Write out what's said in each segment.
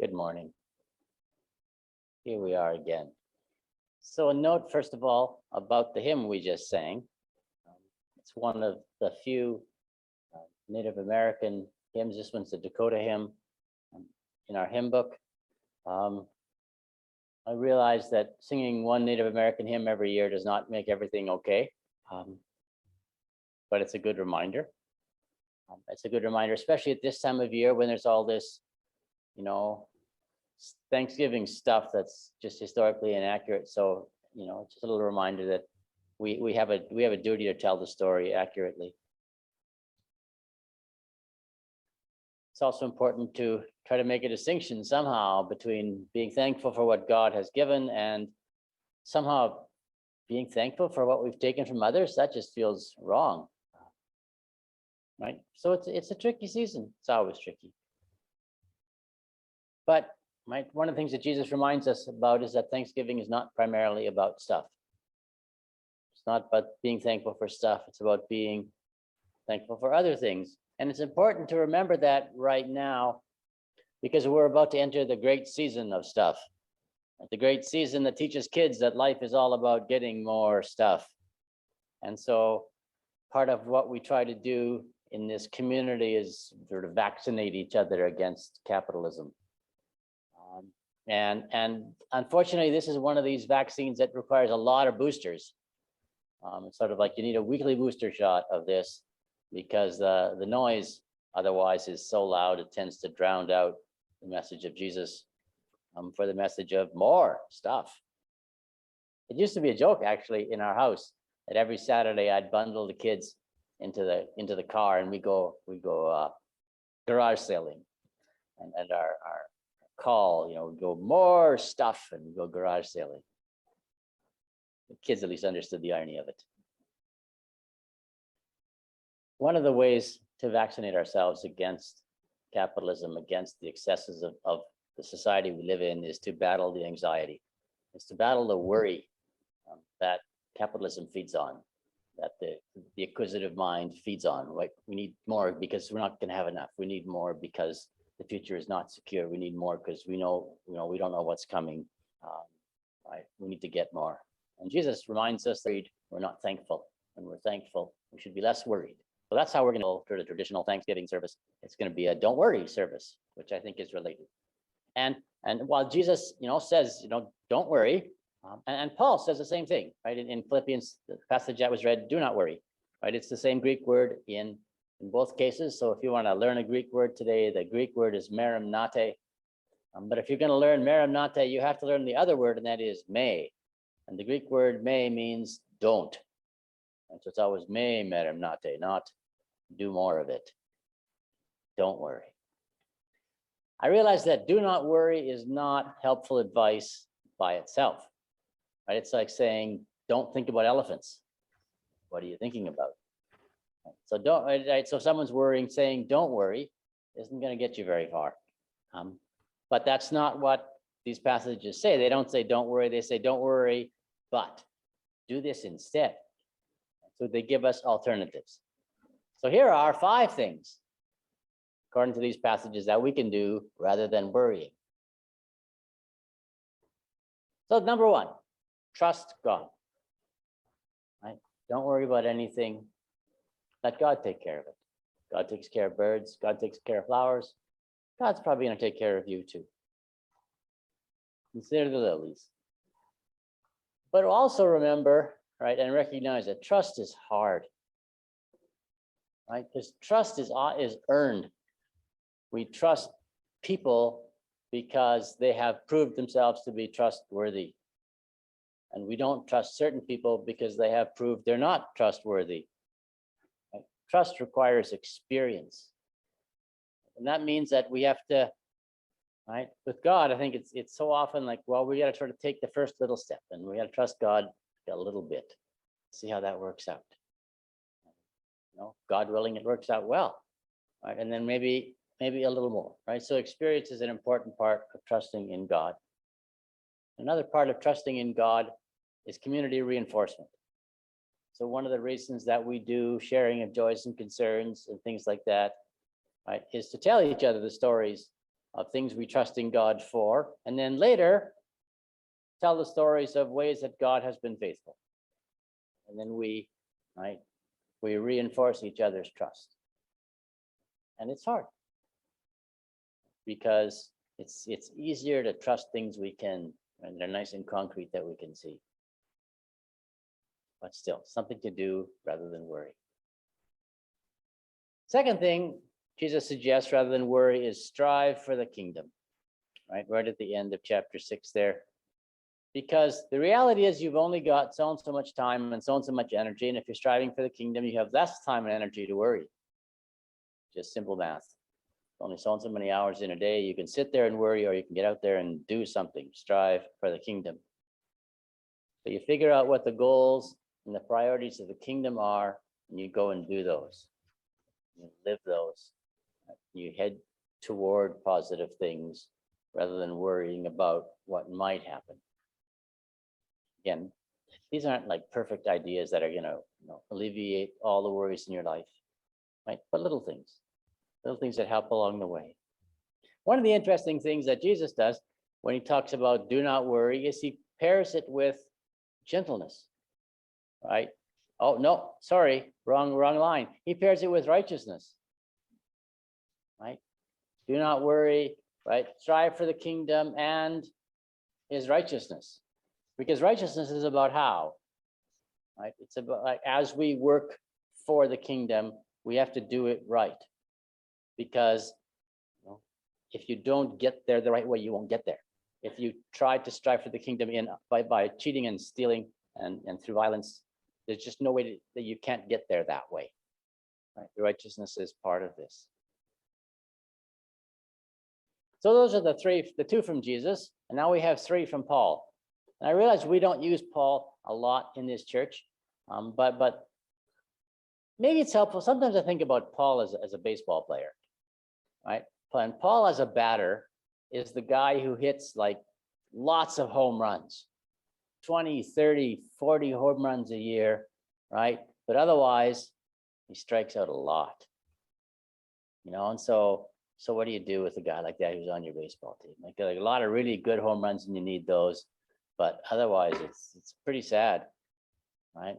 Good morning. Here we are again. So a note, first of all, about the hymn we just sang. It's one of the few Native American hymns. This one's the Dakota hymn in our hymn book. I realize that singing one Native American hymn every year does not make everything okay, but it's a good reminder. It's a good reminder, especially at this time of year when there's all this, Thanksgiving stuff that's just historically inaccurate. So, just a little reminder that we have a duty to tell the story accurately. It's also important to try to make a distinction somehow between being thankful for what God has given and somehow being thankful for what we've taken from others. That just feels wrong, right? So it's a tricky season. It's always tricky. But one of the things that Jesus reminds us about is that Thanksgiving is not primarily about stuff. It's not about being thankful for stuff. It's about being thankful for other things. And it's important to remember that right now, because we're about to enter the great season of stuff. The great season that teaches kids that life is all about getting more stuff. And so part of what we try to do in this community is sort of vaccinate each other against capitalism. And unfortunately, this is one of these vaccines that requires a lot of boosters. It's sort of like you need a weekly booster shot of this because the noise otherwise is so loud, it tends to drown out the message of Jesus for the message of more stuff. It used to be a joke actually in our house that every Saturday I'd bundle the kids into the car and we go garage sailing, and our call, we go more stuff and we go garage sailing. The kids at least understood the irony of it. One of the ways to vaccinate ourselves against capitalism, against the excesses of the society we live in, is to battle the anxiety. It's to battle the worry that capitalism feeds on, that the acquisitive mind feeds on. Like, we need more because we're not going to have enough. We need more because the future is not secure. We need more because we know, we don't know what's coming. Right? We need to get more. And Jesus reminds us that we're not thankful. When we're thankful, we should be less worried. So that's how we're going to go through the traditional Thanksgiving service. It's going to be a don't worry service, which I think is related. And while Jesus, says, don't worry, and Paul says the same thing, right? In Philippians, the passage that was read, do not worry, right? It's the same Greek word in both cases. So if you want to learn a Greek word today, the Greek word is merimnate. But if you're going to learn merimnate, you have to learn the other word, and that is may. And the Greek word may means don't. And so it's always may merimnate, not do more of it. Don't worry. I realize that do not worry is not helpful advice by itself, right? It's like saying, don't think about elephants. What are you thinking about? So don't, right? So someone's worrying, saying don't worry isn't going to get you very far. But that's not what these passages say. They don't say don't worry. They say don't worry, but do this instead. So they give us alternatives. So here are 5 things, according to these passages, that we can do rather than worrying. So number 1, trust God. Right? Don't worry about anything. Let God take care of it. God takes care of birds. God takes care of flowers. God's probably going to take care of you too. Consider the lilies. But also remember, right, and recognize that trust is hard. Right? Because trust is earned. We trust people because they have proved themselves to be trustworthy. And we don't trust certain people because they have proved they're not trustworthy. Right? Trust requires experience. And that means that we have to, right? With God, I think it's so often like, well, we got to sort of take the first little step, and we got to trust God a little bit, see how that works out. God willing, it works out well, right? And then maybe a little more, right? So experience is an important part of trusting in God. Another part of trusting in God is community reinforcement. So one of the reasons that we do sharing of joys and concerns and things like that, right, is to tell each other the stories of things we trust in God for, and then later tell the stories of ways that God has been faithful. And then we reinforce each other's trust. And it's hard because it's easier to trust things we can, and they're nice and concrete that we can see. But still, something to do rather than worry. Second thing Jesus suggests rather than worry is strive for the kingdom, right at the end of chapter 6 there. Because the reality is you've only got so and so much time and so and so much energy. And if you're striving for the kingdom, you have less time and energy to worry. Just simple math. Only so and so many hours in a day. You can sit there and worry, or you can get out there and do something. Strive for the kingdom. So you figure out what the goals and the priorities of the kingdom are, and you go and do those. You live those. You head toward positive things rather than worrying about what might happen. Again, these aren't like perfect ideas that are going to alleviate all the worries in your life, right? But little things that help along the way. One of the interesting things that Jesus does when he talks about do not worry is he pairs it with gentleness, right? Oh, no, sorry, wrong line. He pairs it with righteousness, right? Do not worry, right? Strive for the kingdom and his righteousness. Because righteousness is about how, right? It's about like as we work for the kingdom, we have to do it right. Because if you don't get there the right way, you won't get there. If you try to strive for the kingdom by cheating and stealing and through violence, there's just no way that you can't get there that way. Right? The righteousness is part of this. So those are the two from Jesus, and now we have three from Paul. And I realize we don't use Paul a lot in this church, but maybe it's helpful. Sometimes I think about Paul as a baseball player, right? And Paul as a batter is the guy who hits like lots of home runs, 20, 30, 40 home runs a year, right? But otherwise, he strikes out a lot, and so what do you do with a guy like that who's on your baseball team? Like a lot of really good home runs, and you need those. But otherwise, it's pretty sad, right?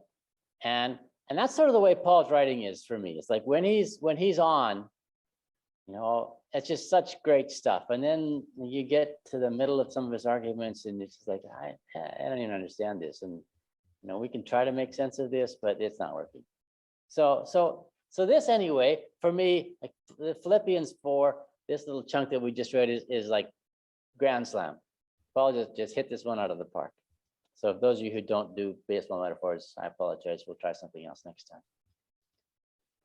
And that's sort of the way Paul's writing is for me. It's like when he's on, it's just such great stuff. And then you get to the middle of some of his arguments, and it's just like I don't even understand this. And we can try to make sense of this, but it's not working. So this anyway, for me, like the Philippians 4, this little chunk that we just read is like grand slam. Paul just hit this one out of the park. So if those of you who don't do baseball metaphors, I apologize. We'll try something else next time.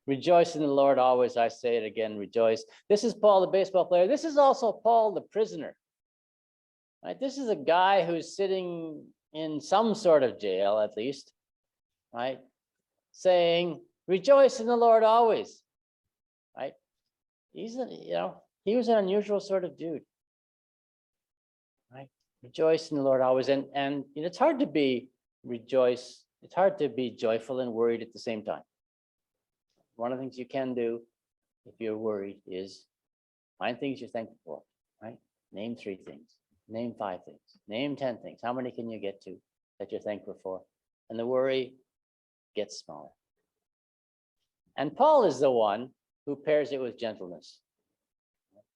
Rejoice in the Lord always. I say it again, rejoice. This is Paul, the baseball player. This is also Paul, the prisoner. Right? This is a guy who's sitting in some sort of jail, at least, right? Saying, rejoice in the Lord always, right? He was an unusual sort of dude, right? Rejoice in the Lord always. And it's hard to be it's hard to be joyful and worried at the same time. One of the things you can do if you're worried is find things you're thankful for, right? Name 3 things, name 5 things, name 10 things. How many can you get to that you're thankful for? And the worry gets smaller. And Paul is the one who pairs it with gentleness.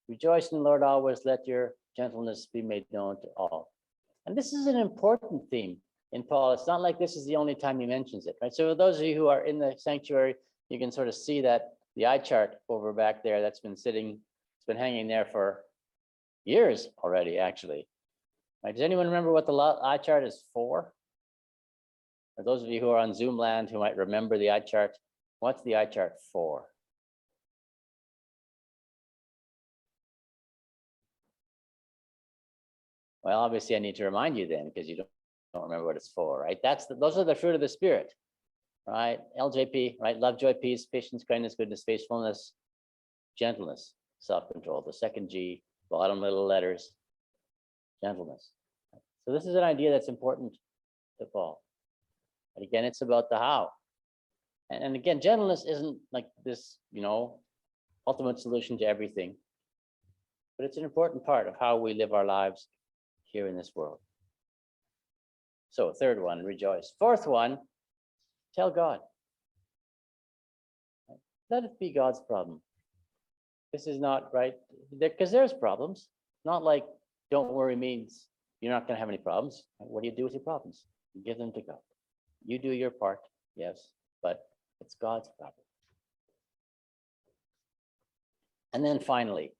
Rejoice in the Lord always, let your gentleness be made known to all. And this is an important theme in Paul. It's not like this is the only time he mentions it, right? So for those of you who are in the sanctuary, you can sort of see that the eye chart over back there that's been it's been hanging there for years already, actually. Right? Does anyone remember what the eye chart is for? For those of you who are on Zoom land who might remember the eye chart, what's the eye chart for? Well, obviously I need to remind you then, because you don't remember what it's for, right? Those are the fruit of the Spirit, right? LJP, right? Love, joy, peace, patience, kindness, goodness, faithfulness, gentleness, self-control. The second G, bottom little letters, gentleness. So this is an idea that's important to Paul. But again, it's about the how. And again, gentleness isn't like this, ultimate solution to everything. but it's an important part of how we live our lives here in this world. So third one, rejoice. Fourth one, tell God. Let it be God's problem. This is not right, because there's problems. Not like don't worry means you're not going to have any problems. What do you do with your problems? You give them to God. You do your part, yes, but it's God's problem. And then finally,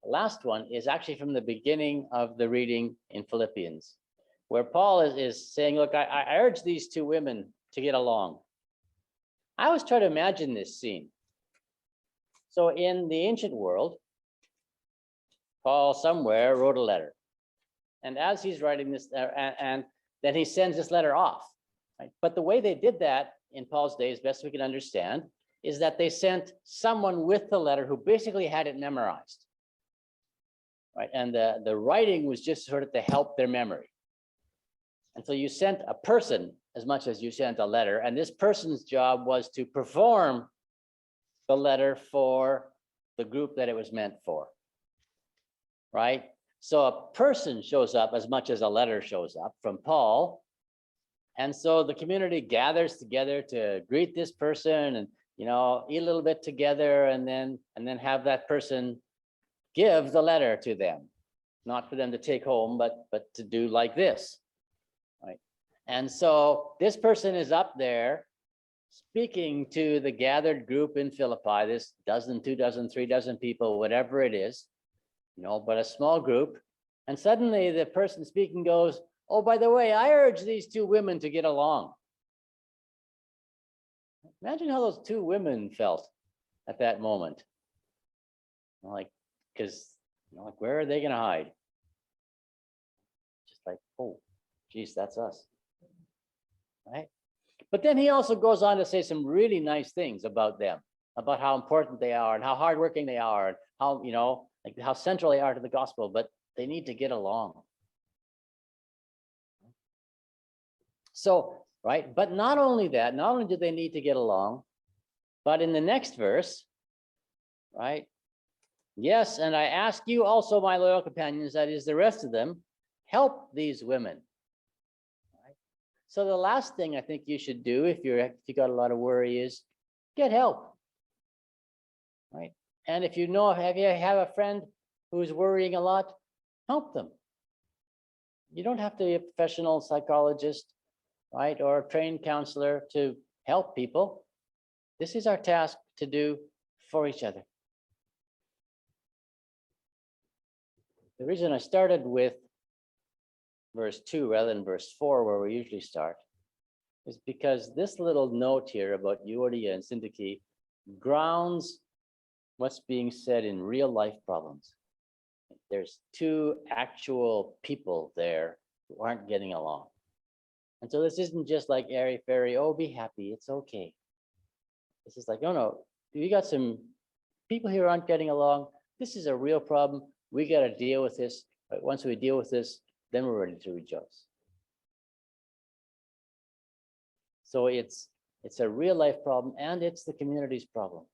the last one is actually from the beginning of the reading in Philippians, where Paul is saying, look, I urge these two women to get along. I always try to imagine this scene. So in the ancient world, Paul somewhere wrote a letter. And as he's writing this, and then he sends this letter off. Right? But the way they did that in Paul's day, as best we can understand, is that they sent someone with the letter who basically had it memorized. Right? And the writing was just sort of to help their memory. And so you sent a person as much as you sent a letter, and this person's job was to perform the letter for the group that it was meant for. Right? So a person shows up as much as a letter shows up from Paul. And so the community gathers together to greet this person and, you know, eat a little bit together and then have that person give the letter to them, not for them to take home, but to do like this. Right? And so this person is up there speaking to the gathered group in Philippi, this dozen, 2 dozen, 3 dozen people, whatever it is, you know, but a small group. And suddenly the person speaking goes, oh, by the way, I urge these two women to get along. Imagine how those two women felt at that moment. Like, because, you know, like, where are they going to hide? Just like, oh, geez, that's us. Right? But then he also goes on to say some really nice things about them, about how important they are and how hardworking they are and how, you know, like how central they are to the gospel, but they need to get along. So, right, but not only that, not only do they need to get along, but in the next verse, right, yes, and I ask you also, my loyal companions, that is the rest of them, help these women. Right? So the last thing I think you should do if you got a lot of worry is get help. Right? And if you know, if you have a friend who's worrying a lot, help them. You don't have to be a professional psychologist, right, or a trained counselor to help people. This is our task to do for each other. The reason I started with verse 2 rather than verse 4, where we usually start, is because this little note here about Euodia and Syntyche grounds what's being said in real life problems. There's two actual people there who aren't getting along. And so this isn't just like airy-fairy, oh, be happy, it's okay. This is like, no, you got some people here aren't getting along. This is a real problem. We got to deal with this. But once we deal with this, then we're ready to rejoice. So it's a real life problem, and it's the community's problem.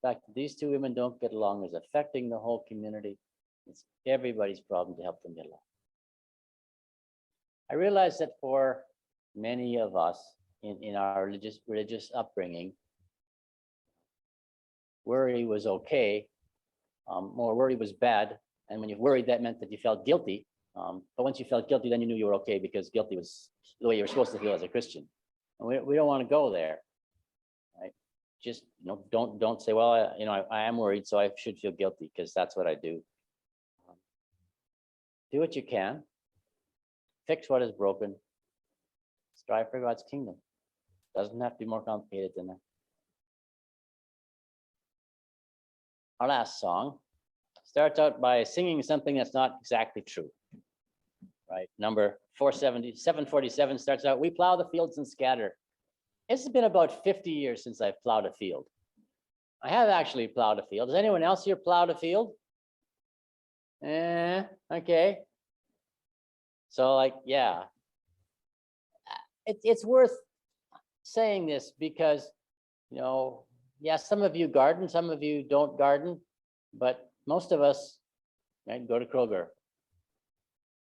In fact, these two women don't get along is affecting the whole community. It's everybody's problem to help them get along. I realize that for many of us in our religious upbringing, worry was okay, or worry was bad. And when you worried, that meant that you felt guilty. But once you felt guilty, then you knew you were okay because guilty was the way you were supposed to feel as a Christian. And we don't want to go there, right? Just, you know, don't say, well, I am worried, so I should feel guilty, because that's what I do. Do what you can. Fix what is broken. Strive for God's kingdom. Doesn't have to be more complicated than that. Our last song starts out by singing something that's not exactly true. Right? Number 747 starts out, we plow the fields and scatter. It's been about 50 years since I've plowed a field. I have actually plowed a field. Has anyone else here plowed a field? Okay. So like, yeah. It's worth saying this because, you know, yeah, some of you garden, some of you don't garden, but most of us right? Go to Kroger,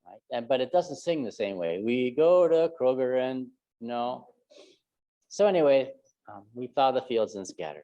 right? And but it doesn't sing the same way. We go to Kroger and so anyway, we plow the fields and scatter.